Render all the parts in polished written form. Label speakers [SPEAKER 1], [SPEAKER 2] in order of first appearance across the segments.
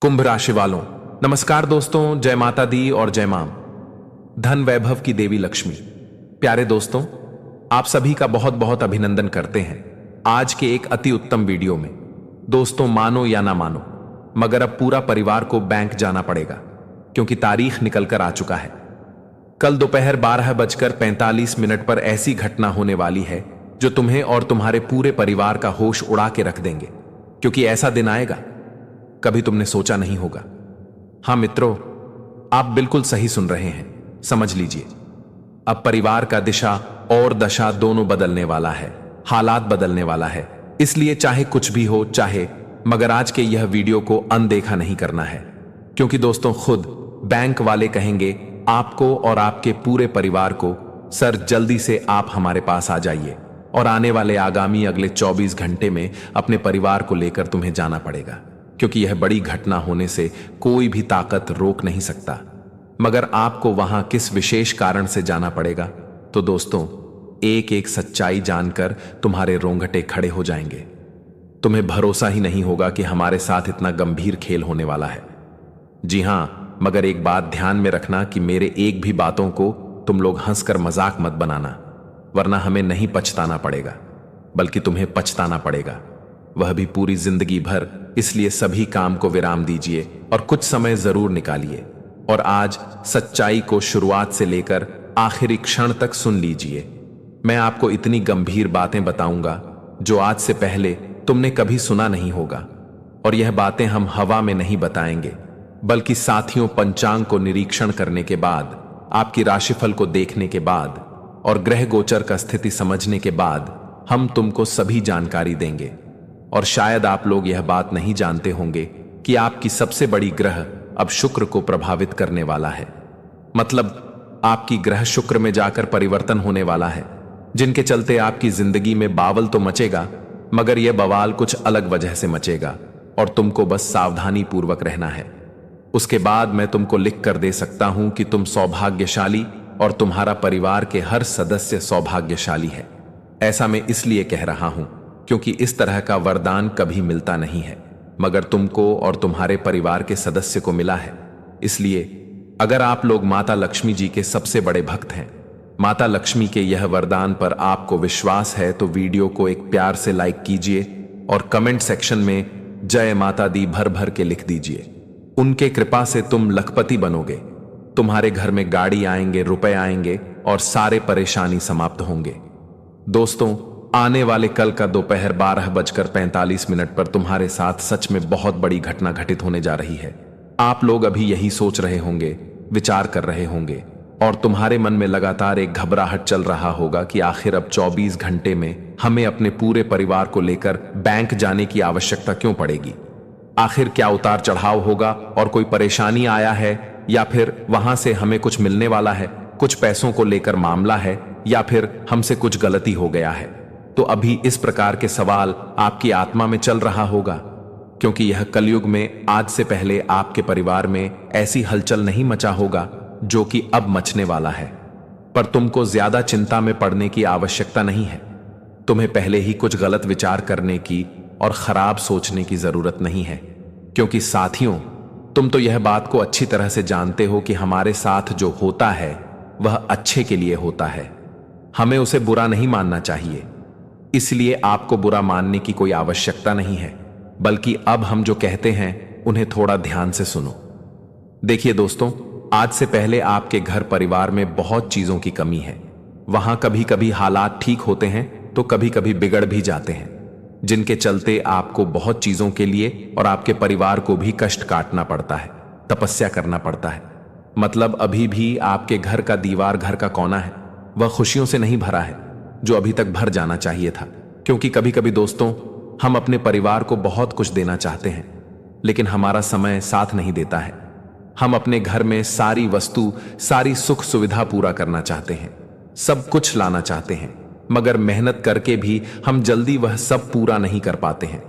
[SPEAKER 1] कुंभ राशि वालों, नमस्कार दोस्तों। जय माता दी और जय मां, धन वैभव की देवी लक्ष्मी। प्यारे दोस्तों, आप सभी का बहुत बहुत अभिनंदन करते हैं आज के एक अति उत्तम वीडियो में। दोस्तों, मानो या ना मानो, मगर अब पूरा परिवार को बैंक जाना पड़ेगा, क्योंकि तारीख निकल कर आ चुका है। कल दोपहर 12:45 पर ऐसी घटना होने वाली है जो तुम्हें और तुम्हारे पूरे परिवार का होश उड़ा के रख देंगे, क्योंकि ऐसा दिन आएगा कभी तुमने सोचा नहीं होगा। हां मित्रों, आप बिल्कुल सही सुन रहे हैं। समझ लीजिए, अब परिवार का दिशा और दशा दोनों बदलने वाला है, हालात बदलने वाला है। इसलिए चाहे कुछ भी हो चाहे, मगर आज के यह वीडियो को अनदेखा नहीं करना है, क्योंकि दोस्तों खुद बैंक वाले कहेंगे आपको और आपके पूरे परिवार को, सर जल्दी से आप हमारे पास आ जाइए, और आने वाले आगामी अगले 24 घंटे में अपने परिवार को लेकर तुम्हें जाना पड़ेगा, क्योंकि यह बड़ी घटना होने से कोई भी ताकत रोक नहीं सकता। मगर आपको वहां किस विशेष कारण से जाना पड़ेगा, तो दोस्तों एक एक सच्चाई जानकर तुम्हारे रोंगटे खड़े हो जाएंगे। तुम्हें भरोसा ही नहीं होगा कि हमारे साथ इतना गंभीर खेल होने वाला है। जी हां, मगर एक बात ध्यान में रखना कि मेरे एक भी बातों को तुम लोग हंसकर मजाक मत बनाना, वरना हमें नहीं पछताना पड़ेगा, बल्कि तुम्हें पछताना पड़ेगा, वह भी पूरी जिंदगी भर। इसलिए सभी काम को विराम दीजिए और कुछ समय जरूर निकालिए, और आज सच्चाई को शुरुआत से लेकर आखिरी क्षण तक सुन लीजिए। मैं आपको इतनी गंभीर बातें बताऊंगा जो आज से पहले तुमने कभी सुना नहीं होगा, और यह बातें हम हवा में नहीं बताएंगे, बल्कि साथियों पंचांग को निरीक्षण करने के बाद, आपकी राशिफल को देखने के बाद और ग्रह गोचर का स्थिति समझने के बाद हम तुमको सभी जानकारी देंगे। और शायद आप लोग यह बात नहीं जानते होंगे कि आपकी सबसे बड़ी ग्रह अब शुक्र को प्रभावित करने वाला है। मतलब आपकी ग्रह शुक्र में जाकर परिवर्तन होने वाला है, जिनके चलते आपकी जिंदगी में बावल तो मचेगा, मगर यह बवाल कुछ अलग वजह से मचेगा, और तुमको बस सावधानी पूर्वक रहना है। उसके बाद मैं तुमको लिख कर दे सकता हूं कि तुम सौभाग्यशाली और तुम्हारा परिवार के हर सदस्य सौभाग्यशाली है। ऐसा मैं इसलिए कह रहा हूं क्योंकि इस तरह का वरदान कभी मिलता नहीं है, मगर तुमको और तुम्हारे परिवार के सदस्य को मिला है। इसलिए अगर आप लोग माता लक्ष्मी जी के सबसे बड़े भक्त हैं, माता लक्ष्मी के यह वरदान पर आपको विश्वास है, तो वीडियो को एक प्यार से लाइक कीजिए और कमेंट सेक्शन में जय माता दी भर भर के लिख दीजिए। उनके कृपा से तुम लखपति बनोगे, तुम्हारे घर में गाड़ी आएंगे, रुपए आएंगे, और सारे परेशानी समाप्त होंगे। दोस्तों, आने वाले कल का दोपहर 12:45 पर तुम्हारे साथ सच में बहुत बड़ी घटना घटित होने जा रही है। आप लोग अभी यही सोच रहे होंगे, विचार कर रहे होंगे, और तुम्हारे मन में लगातार एक घबराहट चल रहा होगा कि आखिर अब 24 घंटे में हमें अपने पूरे परिवार को लेकर बैंक जाने की आवश्यकता क्यों पड़ेगी। आखिर क्या उतार चढ़ाव होगा और कोई परेशानी आया है, या फिर वहां से हमें कुछ मिलने वाला है, कुछ पैसों को लेकर मामला है, या फिर हमसे कुछ गलती हो गया है। तो अभी इस प्रकार के सवाल आपकी आत्मा में चल रहा होगा, क्योंकि यह कलयुग में आज से पहले आपके परिवार में ऐसी हलचल नहीं मचा होगा जो कि अब मचने वाला है। पर तुमको ज्यादा चिंता में पड़ने की आवश्यकता नहीं है। तुम्हें पहले ही कुछ गलत विचार करने की और खराब सोचने की जरूरत नहीं है, क्योंकि साथियों तुम तो यह बात को अच्छी तरह से जानते हो कि हमारे साथ जो होता है वह अच्छे के लिए होता है। हमें उसे बुरा नहीं मानना चाहिए, इसलिए आपको बुरा मानने की कोई आवश्यकता नहीं है, बल्कि अब हम जो कहते हैं उन्हें थोड़ा ध्यान से सुनो। देखिए दोस्तों, आज से पहले आपके घर परिवार में बहुत चीजों की कमी है। वहां कभी कभी हालात ठीक होते हैं तो कभी कभी बिगड़ भी जाते हैं, जिनके चलते आपको बहुत चीजों के लिए और आपके परिवार को भी कष्ट काटना पड़ता है, तपस्या करना पड़ता है। मतलब अभी भी आपके घर का दीवार, घर का कोना है, वह खुशियों से नहीं भरा है जो अभी तक भर जाना चाहिए था। क्योंकि कभी कभी दोस्तों हम अपने परिवार को बहुत कुछ देना चाहते हैं, लेकिन हमारा समय साथ नहीं देता है। हम अपने घर में सारी वस्तु, सारी सुख सुविधा पूरा करना चाहते हैं, सब कुछ लाना चाहते हैं, मगर मेहनत करके भी हम जल्दी वह सब पूरा नहीं कर पाते हैं।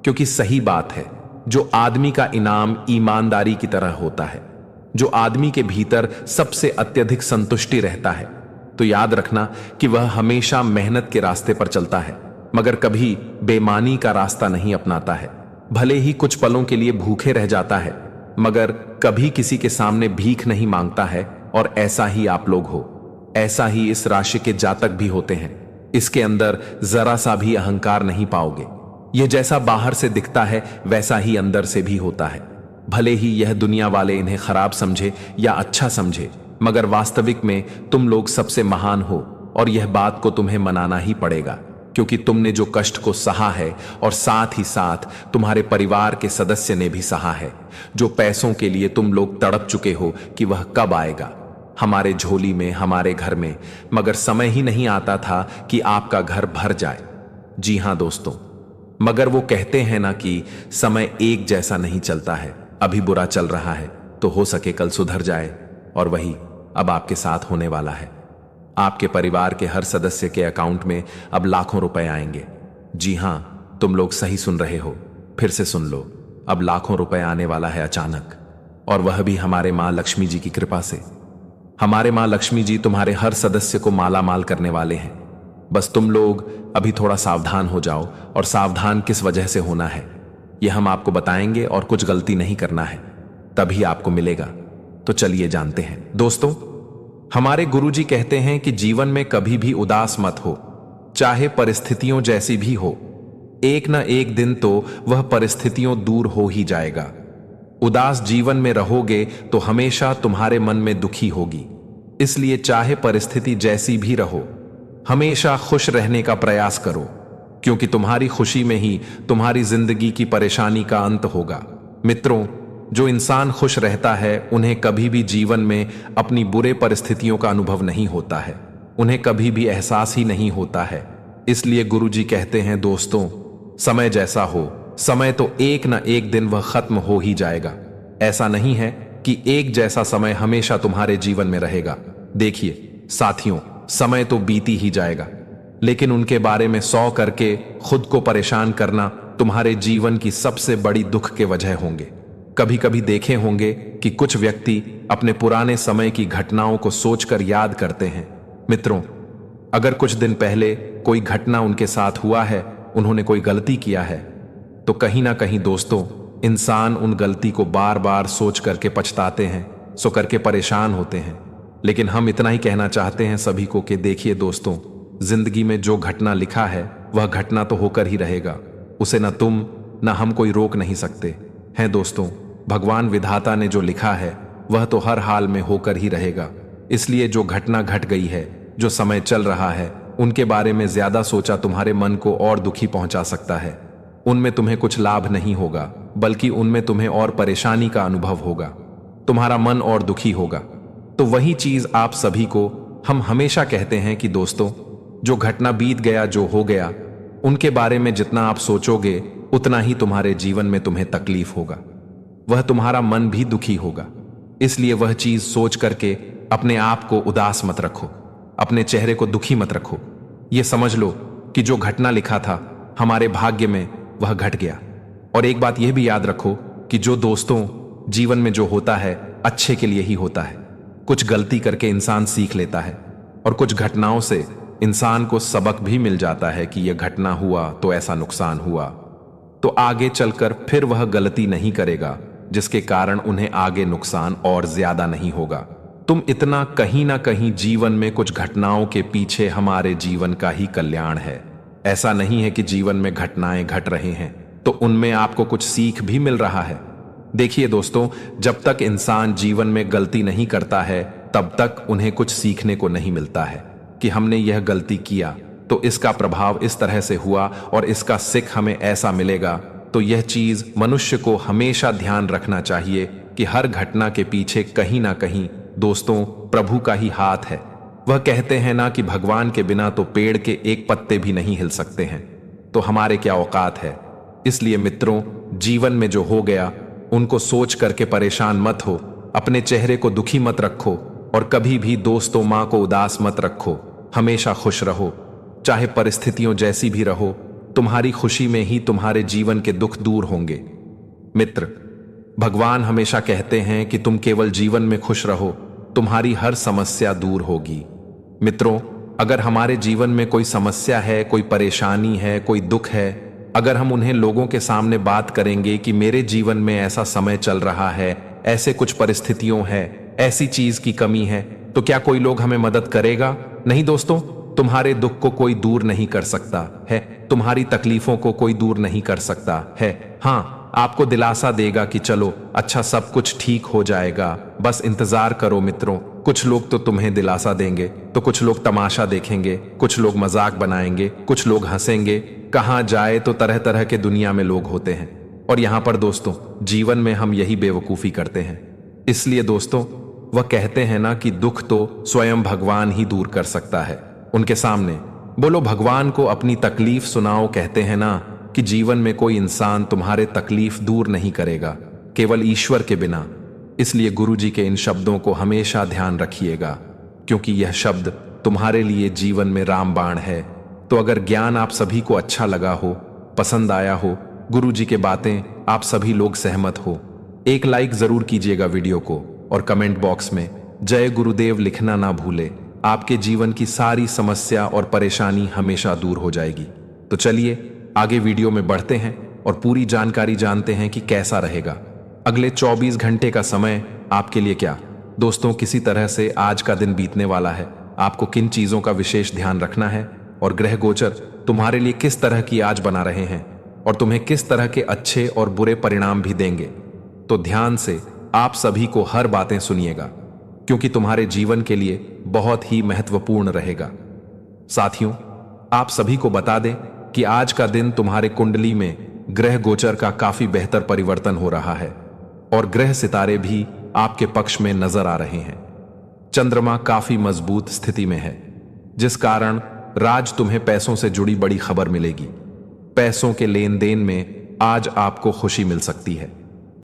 [SPEAKER 1] क्योंकि सही बात है, जो आदमी का इनाम ईमानदारी की तरह होता है, जो आदमी के भीतर सबसे अत्यधिक संतुष्टि रहता है, तो याद रखना कि वह हमेशा मेहनत के रास्ते पर चलता है, मगर कभी बेईमानी का रास्ता नहीं अपनाता है। भले ही कुछ पलों के लिए भूखे रह जाता है, मगर कभी किसी के सामने भीख नहीं मांगता है, और ऐसा ही आप लोग हो। ऐसा ही इस राशि के जातक भी होते हैं। इसके अंदर जरा सा भी अहंकार नहीं पाओगे। यह जैसा बाहर से दिखता है वैसा ही अंदर से भी होता है। भले ही यह दुनिया वाले इन्हें खराब समझे या अच्छा समझे, मगर वास्तविक में तुम लोग सबसे महान हो, और यह बात को तुम्हें मनाना ही पड़ेगा, क्योंकि तुमने जो कष्ट को सहा है और साथ ही साथ तुम्हारे परिवार के सदस्य ने भी सहा है। जो पैसों के लिए तुम लोग तड़प चुके हो कि वह कब आएगा हमारे झोली में, हमारे घर में, मगर समय ही नहीं आता था कि आपका घर भर जाए। जी हां दोस्तों, मगर वो कहते हैं ना कि समय एक जैसा नहीं चलता है। अभी बुरा चल रहा है तो हो सके कल सुधर जाए, और वही अब आपके साथ होने वाला है। आपके परिवार के हर सदस्य के अकाउंट में अब लाखों रुपए आएंगे। जी हां, तुम लोग सही सुन रहे हो, फिर से सुन लो। अब लाखों रुपए आने वाला है अचानक, और वह भी हमारे मां लक्ष्मी जी की कृपा से। हमारे मां लक्ष्मी जी तुम्हारे हर सदस्य को माला माल करने वाले हैं। बस तुम लोग अभी थोड़ा सावधान हो जाओ, और सावधान किस वजह से होना है यह हम आपको बताएंगे, और कुछ गलती नहीं करना है, तभी आपको मिलेगा। तो चलिए जानते हैं। दोस्तों, हमारे गुरुजी कहते हैं कि जीवन में कभी भी उदास मत हो, चाहे परिस्थितियों जैसी भी हो। एक न एक दिन तो वह परिस्थितियों दूर हो ही जाएगा। उदास जीवन में रहोगे तो हमेशा तुम्हारे मन में दुखी होगी। इसलिए चाहे परिस्थिति जैसी भी रहो, हमेशा खुश रहने का प्रयास करो, क्योंकि तुम्हारी खुशी में ही तुम्हारी जिंदगी की परेशानी का अंत होगा। मित्रों, जो इंसान खुश रहता है उन्हें कभी भी जीवन में अपनी बुरे परिस्थितियों का अनुभव नहीं होता है, उन्हें कभी भी एहसास ही नहीं होता है। इसलिए गुरुजी कहते हैं दोस्तों, समय जैसा हो, समय तो एक न एक दिन वह खत्म हो ही जाएगा। ऐसा नहीं है कि एक जैसा समय हमेशा तुम्हारे जीवन में रहेगा। देखिए साथियों, समय तो बीती ही जाएगा, लेकिन उनके बारे में 100 करके खुद को परेशान करना तुम्हारे जीवन की सबसे बड़ी दुख के वजह होंगे। कभी कभी देखे होंगे कि कुछ व्यक्ति अपने पुराने समय की घटनाओं को सोचकर याद करते हैं। मित्रों, अगर कुछ दिन पहले कोई घटना उनके साथ हुआ है, उन्होंने कोई गलती किया है, तो कहीं ना कहीं दोस्तों इंसान उन गलती को बार बार सोच करके पछताते हैं, सो करके परेशान होते हैं। लेकिन हम इतना ही कहना चाहते हैं सभी को कि देखिए दोस्तों, जिंदगी में जो घटना लिखा है वह घटना तो होकर ही रहेगा। उसे ना तुम ना हम कोई रोक नहीं सकते हैं। दोस्तों, भगवान विधाता ने जो लिखा है वह तो हर हाल में होकर ही रहेगा। इसलिए जो घटना घट गई है, जो समय चल रहा है, उनके बारे में ज्यादा सोचा तुम्हारे मन को और दुखी पहुंचा सकता है। उनमें तुम्हें कुछ लाभ नहीं होगा, बल्कि उनमें तुम्हें और परेशानी का अनुभव होगा, तुम्हारा मन और दुखी होगा। तो वही चीज आप सभी को हम हमेशा कहते हैं कि दोस्तों, जो घटना बीत गया, जो हो गया, उनके बारे में जितना आप सोचोगे उतना ही तुम्हारे जीवन में तुम्हें तकलीफ होगा, वह तुम्हारा मन भी दुखी होगा। इसलिए वह चीज सोच करके अपने आप को उदास मत रखो, अपने चेहरे को दुखी मत रखो। यह समझ लो कि जो घटना लिखा था हमारे भाग्य में वह घट गया। और एक बात यह भी याद रखो कि जो दोस्तों जीवन में जो होता है अच्छे के लिए ही होता है। कुछ गलती करके इंसान सीख लेता है, और कुछ घटनाओं से इंसान को सबक भी मिल जाता है कि यह घटना हुआ तो ऐसा नुकसान हुआ, तो आगे चलकर फिर वह गलती नहीं करेगा, जिसके कारण उन्हें आगे नुकसान और ज्यादा नहीं होगा। तुम इतना कहीं ना कहीं जीवन में कुछ घटनाओं के पीछे हमारे जीवन का ही कल्याण है। ऐसा नहीं है कि जीवन में घटनाएं घट रहे हैं तो उनमें आपको कुछ सीख भी मिल रहा है। देखिए दोस्तों, जब तक इंसान जीवन में गलती नहीं करता है तब तक उन्हें कुछ सीखने को नहीं मिलता है कि हमने यह गलती किया तो इसका प्रभाव इस तरह से हुआ और इसका सीख हमें ऐसा मिलेगा। तो यह चीज मनुष्य को हमेशा ध्यान रखना चाहिए कि हर घटना के पीछे कहीं ना कहीं दोस्तों प्रभु का ही हाथ है। वह कहते हैं ना कि भगवान के बिना तो पेड़ के एक पत्ते भी नहीं हिल सकते हैं, तो हमारे क्या औकात है। इसलिए मित्रों, जीवन में जो हो गया उनको सोच करके परेशान मत हो, अपने चेहरे को दुखी मत रखो, और कभी भी दोस्तों मां को उदास मत रखो। हमेशा खुश रहो, चाहे परिस्थितियों जैसी भी रहो। तुम्हारी खुशी में ही तुम्हारे जीवन के दुख दूर होंगे। मित्र, भगवान हमेशा कहते हैं कि तुम केवल जीवन में खुश रहो, तुम्हारी हर समस्या दूर होगी। मित्रों, अगर हमारे जीवन में कोई समस्या है, कोई परेशानी है, कोई दुख है, अगर हम उन्हें लोगों के सामने बात करेंगे कि मेरे जीवन में ऐसा समय चल रहा है, ऐसे कुछ परिस्थितियों है, ऐसी चीज की कमी है, तो क्या कोई लोग हमें मदद करेगा? नहीं दोस्तों, तुम्हारे दुख को कोई दूर नहीं कर सकता है, तुम्हारी तकलीफों को कोई दूर नहीं कर सकता है। हाँ, आपको दिलासा देगा कि चलो अच्छा, सब कुछ ठीक हो जाएगा, बस इंतजार करो मित्रों। कुछ लोग तो तुम्हें दिलासा देंगे, तो कुछ लोग तमाशा देखेंगे, कुछ लोग मजाक बनाएंगे, कुछ लोग हंसेंगे। कहाँ जाए तो तरह तरह के दुनिया में लोग होते हैं, और यहाँ पर दोस्तों जीवन में हम यही बेवकूफी करते हैं। इसलिए दोस्तों वह कहते हैं ना कि दुख तो स्वयं भगवान ही दूर कर सकता है। उनके सामने बोलो, भगवान को अपनी तकलीफ सुनाओ। कहते हैं ना कि जीवन में कोई इंसान तुम्हारे तकलीफ दूर नहीं करेगा, केवल ईश्वर के बिना। इसलिए गुरु जी के इन शब्दों को हमेशा ध्यान रखिएगा, क्योंकि यह शब्द तुम्हारे लिए जीवन में रामबाण है। तो अगर ज्ञान आप सभी को अच्छा लगा हो, पसंद आया हो, गुरु जी के बातें आप सभी लोग सहमत हो, एक लाइक जरूर कीजिएगा वीडियो को, और कमेंट बॉक्स में जय गुरुदेव लिखना ना भूले। आपके जीवन की सारी समस्या और परेशानी हमेशा दूर हो जाएगी। तो चलिए आगे वीडियो में बढ़ते हैं और पूरी जानकारी जानते हैं कि कैसा रहेगा अगले 24 घंटे का समय आपके लिए। क्या दोस्तों, किसी तरह से आज का दिन बीतने वाला है। आपको किन चीजों का विशेष ध्यान रखना है, और ग्रह गोचर तुम्हारे लिए किस तरह की आज बना रहे हैं, और तुम्हें किस तरह के अच्छे और बुरे परिणाम भी देंगे। तो ध्यान से आप सभी को हर बातें सुनिएगा, क्योंकि तुम्हारे जीवन के लिए बहुत ही महत्वपूर्ण रहेगा। साथियों, आप सभी को बता दें कि आज का दिन तुम्हारे कुंडली में ग्रह गोचर का काफी बेहतर परिवर्तन हो रहा है, और ग्रह सितारे भी आपके पक्ष में नजर आ रहे हैं। चंद्रमा काफी मजबूत स्थिति में है, जिस कारण राज तुम्हें पैसों से जुड़ी बड़ी खबर मिलेगी। पैसों के लेन देन में आज आपको खुशी मिल सकती है।